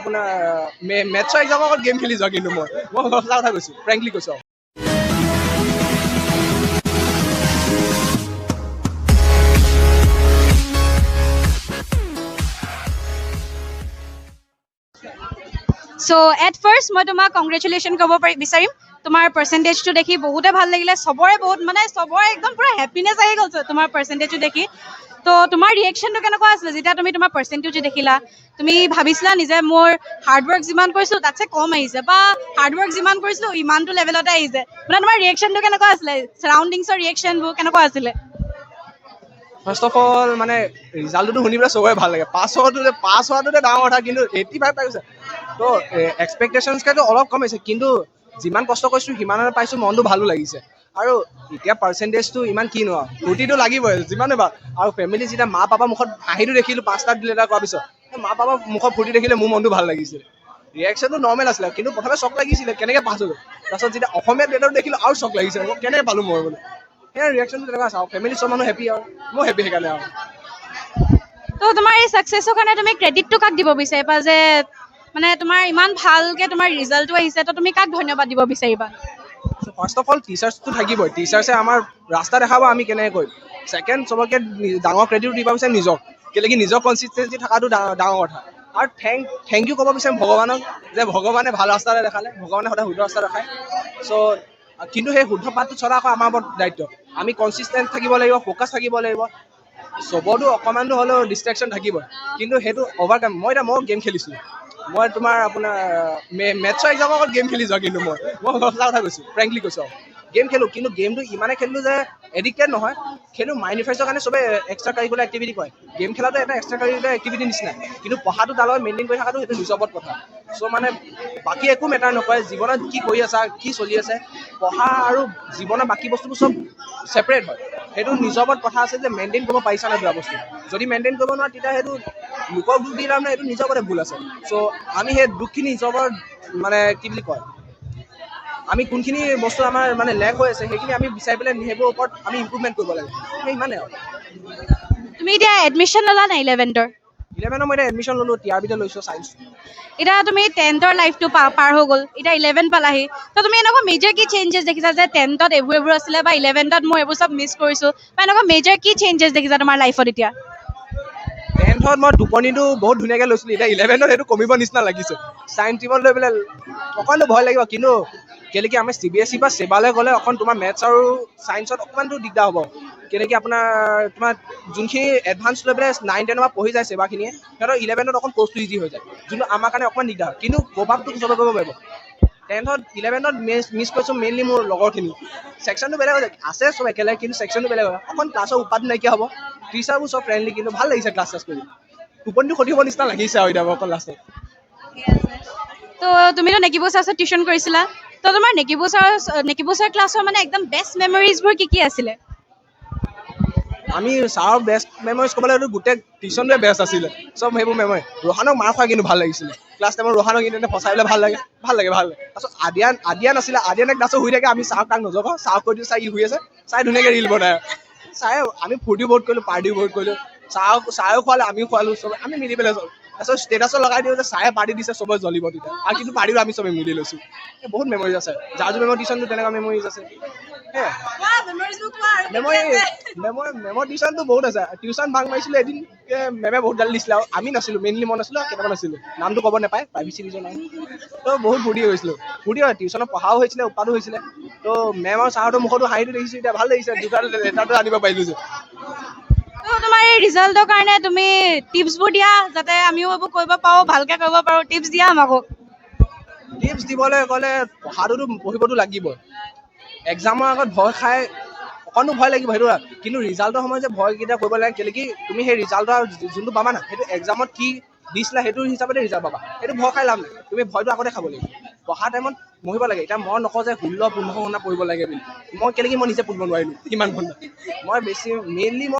আপোনাৰ মেথছৰ এক্সামৰ আগত গেম খেলি যোৱা কিন্তু মই সঁচা কথা কৈছোঁ, ফ্ৰেংকলি কৈছোঁ। সো এট ফাৰ্ষ্ট মই তোমাক কংগ্ৰেচুলেশ্যন ক'ব বিচাৰিম। তোমাৰ পাৰ্চেণ্টেজটো দেখি বহুতে ভাল লাগিলে, চবৰে চবৰে একদম পুৰা হেপিনেছ আহি গ'ল তোমাৰ পাৰ্চেণ্টেজটো দেখি। তো তোমাৰ ৰিয়েকশ্যনটো কেনেকুৱা আছিলে যেতিয়া তুমি তোমাৰ পাৰ্চেণ্টেজ দেখিলা? তুমি ভাবিছিলা নিজে মোৰ হাৰ্ডৱৰ্ক যিমান কৰিছিলোঁ তাতছে কম আহিছে, বা হাৰ্ডৱৰ্ক যিমান কৰিছিলোঁ ইমানটো লেভেলতে আহিছে? মানে তোমাৰ ৰিয়েকশ্যনটো কেনেকুৱা আছিলে? চাৰাউণ্ডিংছৰ ৰিয়েকশ্যনবোৰ কেনেকুৱা আছিলে? ফাৰ্ষ্ট অফ অল মানে ৰিজাল্টটো শুনি পেলাই চবৰে ভাল লাগে। পাছ হোৱাটোতে ডাঙৰ কথা, কিন্তু 85 পাইছে। তো এক্সপেক্টেশ্যনছকেতো অলপ কমিছে, কিন্তু যিমান কষ্ট কৰিছোঁ সিমানে পাইছোঁ, মনটো ভালো লাগিছে। আৰু এতিয়া পাৰ্চেণ্টেজটো ইমান কি নোৱা, ফূৰ্তিটো লাগিবই যিমানে ভাল। আৰু ফেমিলি যেতিয়া মা পাপা মুখত হাঁহিটো দেখিলোঁ 5টা দিলে এটা কোৱাৰ পিছত, মা পাপা মুখত ফূৰ্তি দেখিলে মোৰ মনটো ভাল লাগিছিল। ৰিয়েকশ্যনটো নৰ্মেল আছিলে, কিন্তু প্ৰথমে চক লাগিছিলে কেনেকৈ পাছ হৈ গ'ল। তাৰপিছত যেতিয়া অসমীয়া ডেটত দেখিলোঁ আৰু চক লাগিছে, কেনেকৈ পালোঁ মই বোলো। সেই ৰিয়েকশ্যনটো তেনেকুৱা আছে। আৰু ফেমিলি চব মানুহ হেপি, আৰু মই হেপি সেইকাৰণে। আৰু তো তোমাৰ এই ছাকচেছৰ কাৰণে তুমি ক্ৰেডিটটো কাক দিব বিচাৰিবা, যে মানে তোমাৰ ইমান ভালকৈ তোমাৰ ৰিজাল্টটো আহিছে, তো তুমি কাক ধন্যবাদ দিব বিচাৰিবা? ফাৰ্ষ্ট অফ অল টিচাৰ্ছটো থাকিবই, টিচাৰ্ছে আমাৰ ৰাস্তা দেখাব আমি কেনেকৈ কৰিম। ছেকেণ্ড চবতকৈ ডাঙৰ ক্ৰেডিট দিব বিচাৰিম নিজক, কেলৈ নিজৰ কনচিষ্টেঞ্চি থকাটো ডাঙৰ কথা। আৰু থেংক ইউ ক'ব বিচাৰিম ভগৱানক, যে ভগৱানে ভাল ৰাস্তা এটা দেখালে, ভগৱানে সদায় শুদ্ধ ৰাস্তা দেখায়। চ' কিন্তু সেই শুদ্ধ পাঠটো চলা আকৌ আমাৰ ওপৰত দায়িত্ব। আমি কনচিষ্টেণ্ট থাকিব লাগিব, ফ'কাছ থাকিব লাগিব। চবতো অকণমানটো হ'লেও ডিষ্ট্ৰেকশ্যন থাকিবই, কিন্তু সেইটো অভাৰকাম। মই গেম খেলিছিলোঁ, মই তোমাৰ আপোনাৰ মেথছৰ এক্সামৰ আগত গেম খেলি যোৱা কিন্তু মই সঁচা কথা কৈছোঁ, ফ্ৰেংকলি কৈছোঁ। গেম খেলোঁ, কিন্তু গেমটো ইমানে খেলিলোঁ যে এডিক্টেড নহয়, খেলোঁ মাইণ্ড ৰিফ্ৰেছৰ কাৰণে। চবে এক্সট্ৰা কাৰিকুলাৰ এক্টিভিটি কৰে, গেম খেলাটো এটা এক্সট্ৰা কাৰিকুলাৰ এক্টিভিটি নিচিনা, কিন্তু পঢ়াটো তাৰ লগত মেইনটেইন কৰি থকাটো সেইটো নিজৰ ওপৰত কথা। চ' মানে বাকী একো মেটাৰ নকৰে, জীৱনত কি কৰি আছা, কি চলি আছে, পঢ়া আৰু জীৱনৰ বাকী বস্তুবোৰ চব ছেপাৰেট হয়। সেইটো নিজৰ ওপৰত কথা আছে যে মেইনটেইন কৰিব পাৰিছা নাই দুটা বস্তু। যদি মেইনটেইন কৰিব নোৱাৰা তেতিয়া সেইটো লোকক দুখ দি তাৰমানে এইটো নিজৰ ওপৰতে ভুল আছে। চ' আমি সেই দুখখিনি নিজৰ ওপৰত মানে কি বুলি কয়, আমি কোনখিনি বস্তু আমাৰ মানে লেক হৈ আছে সেইখিনি আমি বিচাৰি পেলাই সেইবোৰৰ ওপৰত আমি ইম্প্ৰুভমেণ্ট কৰিব লাগে, সেই ইমানে আৰু। তুমি এতিয়া এডমিশ্যন ল'লা নাই 11ৰ? 11ৰ মই এতিয়া এডমিশ্যন ল'লোঁ, TRBতে লৈছোঁ ছায়েন্স। এতিয়া তুমি 10ৰ লাইফটো পাৰ হৈ গ'ল, এতিয়া 11 পালাহি। তো তুমি এনেকুৱা মেজৰ কি চেঞ্জেছ দেখিছা, যে 10ত এইবোৰ আছিলে, বা 11ত মই এইবোৰ চব মিছ কৰিছোঁ, বা এনেকুৱা মেজৰ কি চেঞ্জেছ দেখিছা তোমাৰ লাইফত এতিয়া? 10ত মই টোপনিটো বহুত ধুনীয়াকৈ লৈছিলোঁ, এতিয়া 11ত সেইটো কমিব নিচিনা লাগিছে। ছাইন্স টিমত লৈ পেলাই অকণটো ভয় লাগিব, কিন্তু কেলৈকি আমি CBSE বা ছেবালৈ গ'লে অকণ তোমাৰ মেথছ আৰু ছায়েন্সত অকণমানটো দিগদাৰ হ'ব। কেলৈকি তোমাৰ যোনখিনি এডভান্স লৈ পেলাই 9-10ৰ পৰা পঢ়ি যায় ছেবাখিনিয়ে, সিহঁতৰ 11ত অকণ কোৰ্চটো ইজি হৈ যায়, যোনটো আমাৰ কাৰণে অকণমান দিগদাৰ হয়। কিন্তু প্ৰভাৱটো চবে কৰিব পাৰিব। 10ত 11ত মিছ কৰিছোঁ মেইনলি মোৰ লগৰখিনি। ছেকশ্যনটো বেলেগ হৈ যায়, আছে চব একেলগে, কিন্তু ছেকশ্যনটো বেলেগ হয়। অকণ ক্লাছৰ উৎপাতটো নাইকিয়া হ'ব, টিচাৰবোৰ চব ফ্ৰেণ্ডলি, কিন্তু ভাল লাগিছে ক্লাছ কৰি। টোপনিটো ক্ষতি হ'ব নিচিনা লাগিছে আৰু এতিয়া অকণ লাষ্টত। তো তুমিতো নেকিব ছাৰৰ টিউশ্যন কৰিছিলা, তো তোমাৰ নেকিব ছাৰ ক্লাছৰ মানে একদম বেষ্ট মেমৰিজবোৰ কি আছিলে? আমি ছাৰৰ বেষ্ট মেমৰিজ ক'বলৈ গ'লে গোটেই টিউশ্যনটোৱে বেষ্ট আছিলে, চব সেইবোৰ মেমৰি। ৰোহানক মাৰ খোৱা কিন্তু ভাল লাগিছিলে, ক্লাছ টাইমত ৰোহানক কিন্তু ফচাই পেলাই ভাল লাগে। তাৰপিছত আদিয়ান আছিলে, আদিয়ানে ক্লাছত শুই থাকে, আমি ছাৰক তাক নজগাওঁ, ছাৰক কৈ দিওঁ ছাৰ ই শুই আছে, ছাৰে ধুনীয়াকৈ ৰিল বনায়। ছাৰে আমি ফূৰ্তি বহুত কৰিলোঁ, পাৰ্টিও বহুত কৰিলোঁ, ছাৰেও খোৱালে, আমিও খোৱালোঁ, চব আমি মিলি পেলাই চব। তাৰপিছত ষ্টেটাছত লগাই দিওঁ যে ছাৰে পাৰ্টি দিছে, চবে জ্বলিব তেতিয়া, আৰু কিন্তু পাৰ্টিও আমি চবে মিলি লৈছোঁ। বহুত মেমৰিজ আছে, জাজু মেমৰ টিউশ্যনটো তেনেকুৱা মেমৰিজ আছে। মেমৰ টিউশ্যনটো বহুত আছে। টিউশ্যন ভাং মাৰিছিলোঁ এদিন, মেমে বহুত গালি দিছিলে, আৰু আমি নাছিলোঁ, মেইনলি মই নাছিলোঁ, আৰু কেইটামান আছিলোঁ, নামটো ক'ব নাপায়, প্ৰাইভেচি ৰিজন নাই। তো বহুত ফূৰ্তি কৰিছিলোঁ, ফূৰ্তি হয়, টিউশ্যনত পঢ়াও হৈছিলে, উৎপাতো হৈছিলে। তো মেম আৰু ছাৰহঁতৰ মুখতো হাঁহিটো দেখিছোঁ, এতিয়া ভাল লাগিছে, দুটা লেটাৰটো আনিব পাৰিলোঁ যে। তো তোমাৰ এই ৰিজাল্টৰ কাৰণে তুমি টিপছবোৰ দিয়া, যাতে আমিও এইবোৰ কৰিব পাৰোঁ, ভালকৈ কৰিব পাৰোঁ, টিপছ দিয়া আমাকো। টিপছ দিবলৈ গ'লে পঢ়িবতো লাগিবই। এক্সামৰ আগত ভয় খাই অকণো ভয় লাগিব, সেইটো কিন্তু ৰিজাল্টৰ সময়ত যে ভয় কেতিয়া কৰিব লাগে, কেলৈকি তুমি সেই ৰিজাল্টৰ যোনটো পাবা না, সেইটো এক্সামত কি দিছিলা সেইটো হিচাপতে ৰিজাল্ট পাবা, সেইটো ভয় খাই লাভ নাই। তুমি ভয়টো আগতে খাব লাগিব, পঢ়া টাইমত পঢ়িব লাগে। এতিয়া মই নকওঁ যে 16-15 ঘণ্টা পঢ়িব লাগে বুলি, কেলৈকি মই নিজে পঢ়িব নোৱাৰিলোঁ ইমান ঘণ্টা। মই মেইনলি